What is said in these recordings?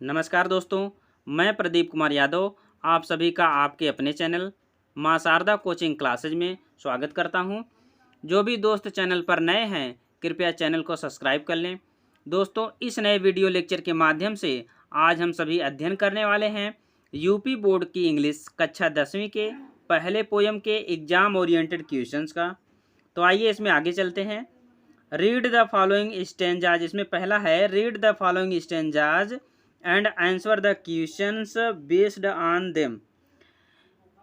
नमस्कार दोस्तों, मैं प्रदीप कुमार यादव आप सभी का आपके अपने चैनल मां शारदा कोचिंग क्लासेज में स्वागत करता हूं। जो भी दोस्त चैनल पर नए हैं, कृपया चैनल को सब्सक्राइब कर लें। दोस्तों, इस नए वीडियो लेक्चर के माध्यम से आज हम सभी अध्ययन करने वाले हैं यूपी बोर्ड की इंग्लिश कक्षा 10वीं के पहले पोयम के एग्जाम ओरिएंटेड क्वेश्चंस का। तो आइए इसमें आगे चलते हैं। रीड द फॉलोइंग स्टेंजाज, इसमें पहला है read the following stanzas and answer the questions based on them.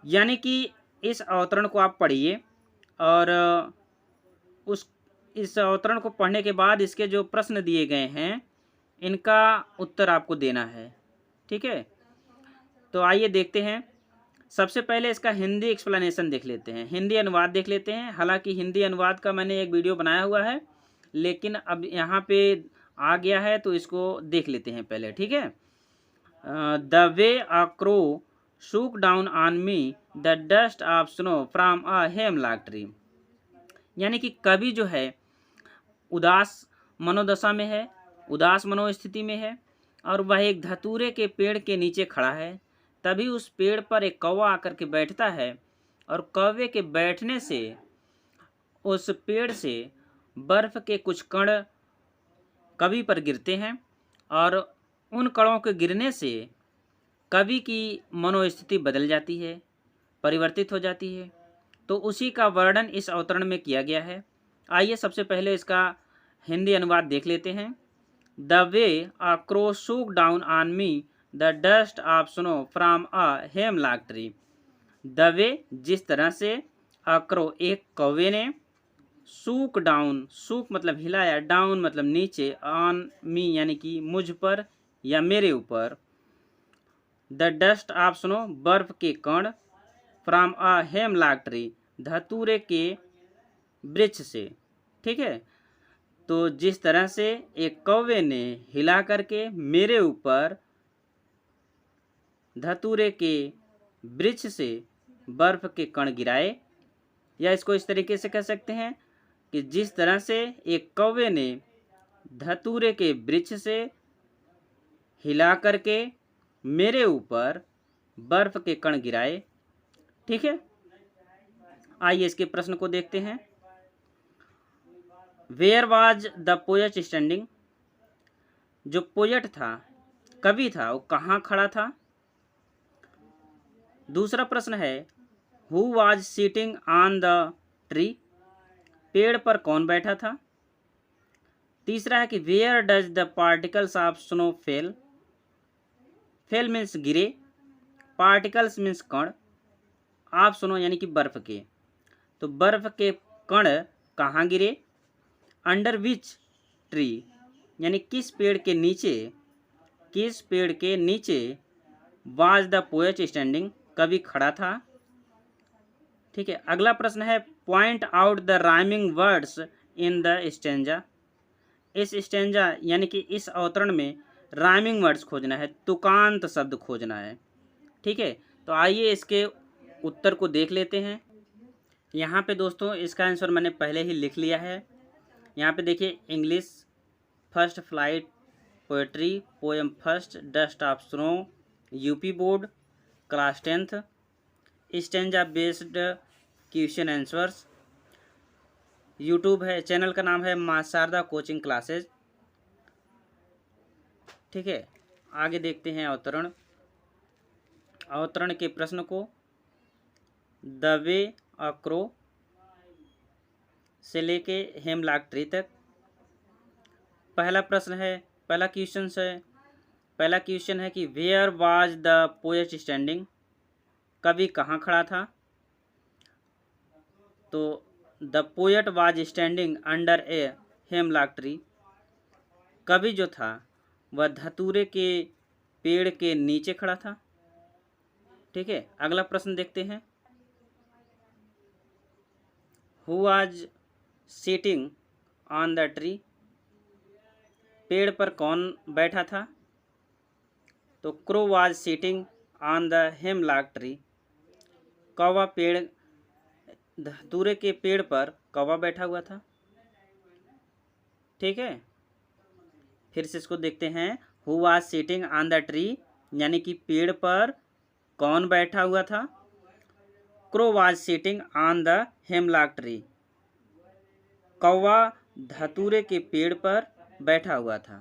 यानी कि इस अवतरण को आप पढ़िए और उस इस अवतरण को पढ़ने के बाद इसके जो प्रश्न दिए गए हैं इनका उत्तर आपको देना है। ठीक है, तो आइए देखते हैं। सबसे पहले इसका हिंदी एक्सप्लेनेशन देख लेते हैं, हिंदी अनुवाद देख लेते हैं। हालांकि हिंदी अनुवाद का मैंने एक वीडियो बनाया हुआ है, लेकिन अब यहाँ पे आ गया है तो इसको देख लेते हैं पहले। ठीक है। The way a crow shook down on me the dust of snow from a hemlock tree. यानी कि कवि जो है उदास मनोदशा में है, उदास मनोस्थिति में है और वह एक धतूरे के पेड़ के नीचे खड़ा है। तभी उस पेड़ पर एक कौवा आकर के बैठता है और कौवे के बैठने से उस पेड़ से बर्फ के कुछ कण कवि पर गिरते हैं और उन कणों के गिरने से कवि की मनोस्थिति बदल जाती है, परिवर्तित हो जाती है। तो उसी का वर्णन इस अवतरण में किया गया है। आइए सबसे पहले इसका हिंदी अनुवाद देख लेते हैं। The way a crow shook down on me the dust of snow from a hemlock tree. The way जिस तरह से, अ क्रो एक कौवे ने, शूक डाउन, शूक मतलब हिलाया, डाउन मतलब नीचे, ऑन मी यानी कि मुझ पर या मेरे ऊपर, द डस्ट ऑफ स्नो बर्फ के कण, फ्रॉम अ हेमलॉक ट्री धतूरे के वृक्ष से। ठीक है, तो जिस तरह से एक कौवे ने हिला करके मेरे ऊपर धतूरे के वृक्ष से बर्फ के कण गिराए, या इसको इस तरीके से कह सकते हैं कि जिस तरह से एक कौवे ने धतूरे के वृक्ष से हिला करके मेरे ऊपर बर्फ के कण गिराए। ठीक है, आइए इसके प्रश्न को देखते हैं। Where was the poet standing, जो पोएट था, कवि था, वो कहाँ खड़ा था। दूसरा प्रश्न है who was sitting on the tree, पेड़ पर कौन बैठा था। तीसरा है कि where does the particles of snow fell, fell means गिरे, पार्टिकल्स मीन्स कण, ऑफ स्नो यानी कि बर्फ के, तो बर्फ के कण कहाँ गिरे। अंडर विच ट्री यानी किस पेड़ के नीचे, किस पेड़ के नीचे वाज द पोएट स्टैंडिंग, कवि खड़ा था। ठीक है, अगला प्रश्न है point out the rhyming words in the stanza. इस स्टेंजा यानी कि इस अवतरण में राइमिंग वर्ड्स खोजना है, तुकांत शब्द खोजना है। ठीक है, तो आइए इसके उत्तर को देख लेते हैं। यहाँ पे दोस्तों इसका आंसर मैंने पहले ही लिख लिया है। यहाँ पे देखिए, English first flight poetry poem first dust of snow, UP board class 10th, stanza based question answers. YouTube है, चैनल का नाम है मां शारदा कोचिंग क्लासेज। ठीक है, आगे देखते हैं अवतरण, अवतरण के प्रश्न को। द वे अ क्रो से लेके हेमलॉक ट्री तक। पहला प्रश्न है, पहला क्वेश्चन है कि where was the poet standing, कवि कहाँ खड़ा था। तो the poet was standing under a hemlock tree, कवि जो था वह धतूरे के पेड़ के नीचे खड़ा था। ठीक है, अगला प्रश्न देखते हैं। Who was sitting on the tree, पेड़ पर कौन बैठा था। तो crow was sitting on the hemlock tree, कौवा पेड़, धतूरे के पेड़ पर कौवा बैठा हुआ था। ठीक है, फिर से इसको देखते हैं। Who was sitting on the tree, यानी कि पेड़ पर कौन बैठा हुआ था। Crow was sitting on the hemlock tree, कौवा धतूरे के पेड़ पर बैठा हुआ था।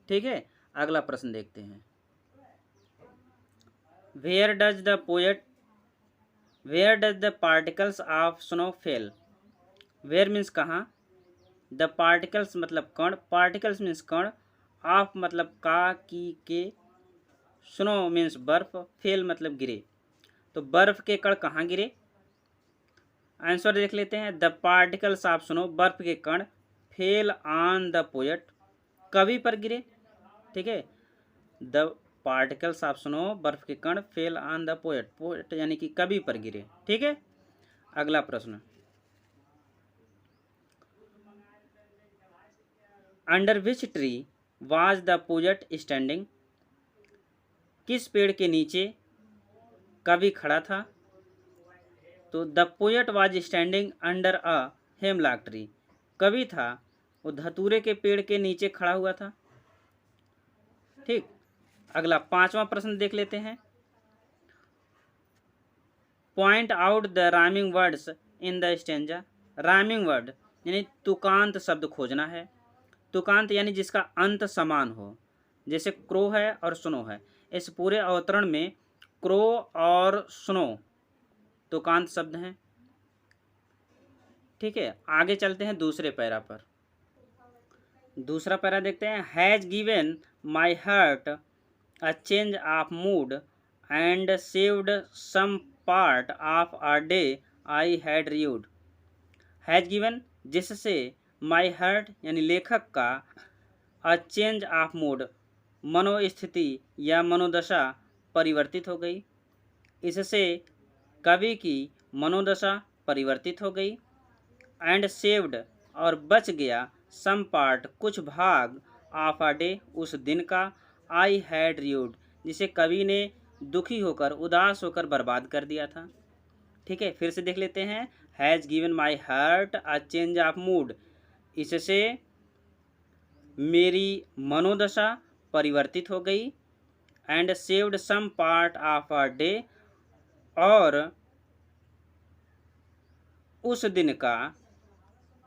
ठीक है, अगला प्रश्न देखते हैं। Where does the particles of snow fell. Where means कहाँ, द पार्टिकल्स मतलब कण, पार्टिकल्स मीन्स कण, ऑफ मतलब का, की, के, स्नो मीन्स बर्फ, फेल मतलब गिरे। तो बर्फ के कण कहाँ गिरे। आंसर देख लेते हैं। द पार्टिकल्स ऑफ स्नो, बर्फ के कण, फेल ऑन द पोएट, कवि पर गिरे। ठीक है, द पार्टिकल्स ऑफ स्नो, बर्फ के कण, fell on the poet, poet यानी कि कवि पर गिरे। ठीक है, अगला प्रश्न। Under which tree was the poet standing, किस पेड़ के नीचे कवि खड़ा था। तो the poet was standing under a hemlock tree, कवि था वो धतूरे के पेड़ के नीचे खड़ा हुआ था। ठीक, अगला 5वां प्रश्न देख लेते हैं। Point out the rhyming words in the stanza. Rhyming word यानी तुकांत शब्द खोजना है। तुकांत यानी जिसका अंत समान हो, जैसे क्रो है और स्नो है। इस पूरे अवतरण में क्रो और स्नो तुकांत शब्द हैं। ठीक है, आगे चलते हैं दूसरे पैरा पर। दूसरा पैरा देखते हैं। Has given my heart a change of mood and saved some part of a day I had rued. Has given जिससे, माई हार्ट यानी लेखक का, अ चेंज ऑफ मूड मनोस्थिति या मनोदशा परिवर्तित हो गई। इससे कवि की मनोदशा परिवर्तित हो गई। एंड सेव्ड और बच गया, सम पार्ट कुछ भाग, ऑफ अ डे उस दिन का, आई हैड रीड जिसे कवि ने दुखी होकर, उदास होकर बर्बाद कर दिया था। ठीक है, फिर से देख लेते हैं। Has given my heart a change of mood, इससे मेरी मनोदशा परिवर्तित हो गई। And saved some part of a day, और उस दिन का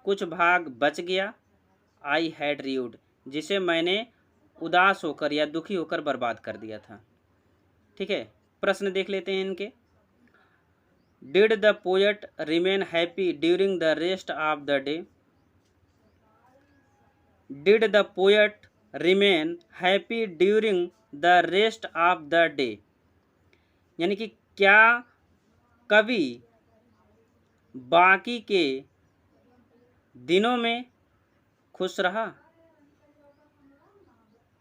कुछ भाग बच गया, आई हैड रीड जिसे मैंने उदास होकर या दुखी होकर बर्बाद कर दिया था। ठीक है, प्रश्न देख लेते हैं इनके। Did the poet remain happy during the rest of the day. Did the poet remain happy during the rest of the day, यानी कि क्या कवि बाकी के दिनों में खुश रहा।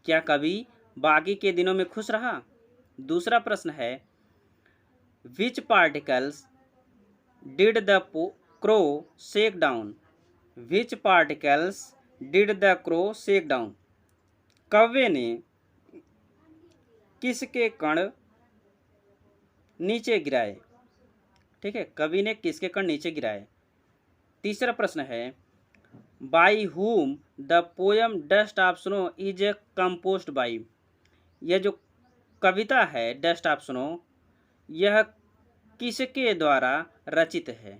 क्या कवि बाकी के दिनों में खुश रहा। दूसरा प्रश्न है। Which particles did the crow shake down. Which particles did the crow shake down, कौवे ने किसके कण नीचे गिराए। ठीक है, कवि ने किसके कण नीचे गिराए। तीसरा प्रश्न है। By whom the poem dust of snow is a compost by. यह जो कविता है डस्ट ऑफ स्नो, यह किसके द्वारा रचित है।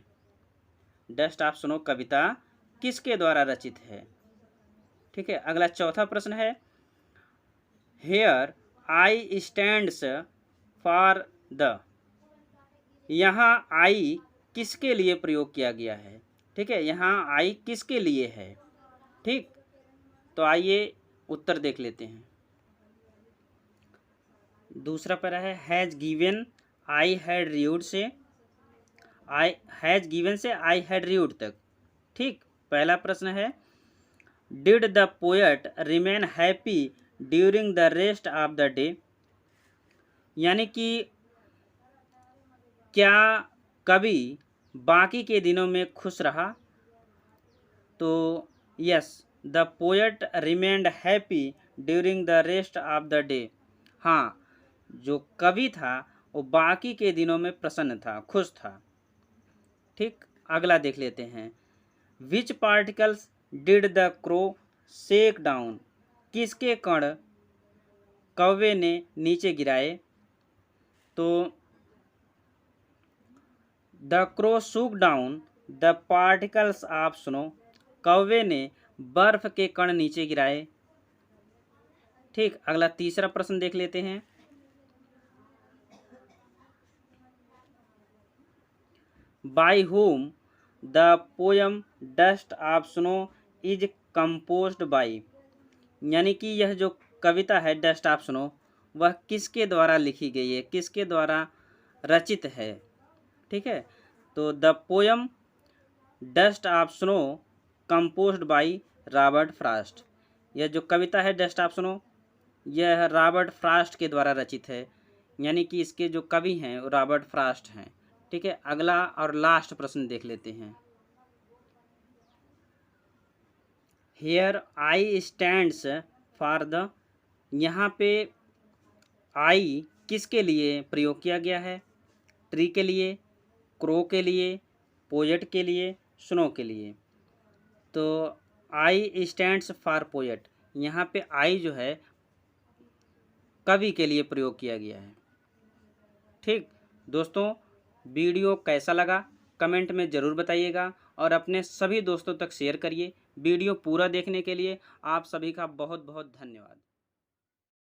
डस्ट ऑफ स्नो कविता किसके द्वारा रचित है। ठीक है, अगला चौथा प्रश्न है। Here I stands for the, यहाँ आई किसके लिए प्रयोग किया गया है। ठीक है, यहाँ आई किसके लिए है। ठीक, तो आइए उत्तर देख लेते हैं। दूसरा पैरा है। Has given I had read से आई हैज़ गिवन से आई हैड रीड तक। ठीक, पहला प्रश्न है। Did the poet remain happy during the rest of the day, यानी कि क्या कवि बाकी के दिनों में खुश रहा। तो yes, the poet remained happy during the rest of the day. हाँ, जो कवि था वो बाकी के दिनों में प्रसन्न था, खुश था। ठीक, अगला देख लेते हैं। Which particles did the crow shake down, किसके कण कौवे ने नीचे गिराए। तो the crow shook down the particles of snow, कौवे ने बर्फ के कण नीचे गिराए। ठीक, अगला तीसरा प्रश्न देख लेते हैं। By whom the poem dust of snow is composed by, यानी कि यह जो कविता है डस्ट ऑफ स्नो वह किसके द्वारा लिखी गई है, किसके द्वारा रचित है। ठीक है, तो the poem dust of snow composed by Robert Frost, यह जो कविता है डस्ट ऑफ स्नो यह रॉबर्ट फ्रॉस्ट के द्वारा रचित है, यानी कि इसके जो कवि हैं वो रॉबर्ट फ्रॉस्ट हैं। ठीक है, अगला और लास्ट प्रश्न देख लेते हैं। Here I stands for the, यहाँ पे आई किसके लिए प्रयोग किया गया है? ट्री के लिए, क्रो के लिए, पोएट के लिए, स्नो के लिए। तो आई स्टैंड्स फॉर पोएट, यहाँ पे आई जो है कवि के लिए प्रयोग किया गया है। ठीक दोस्तों, वीडियो कैसा लगा कमेंट में ज़रूर बताइएगा और अपने सभी दोस्तों तक शेयर करिए। वीडियो पूरा देखने के लिए आप सभी का बहुत बहुत धन्यवाद।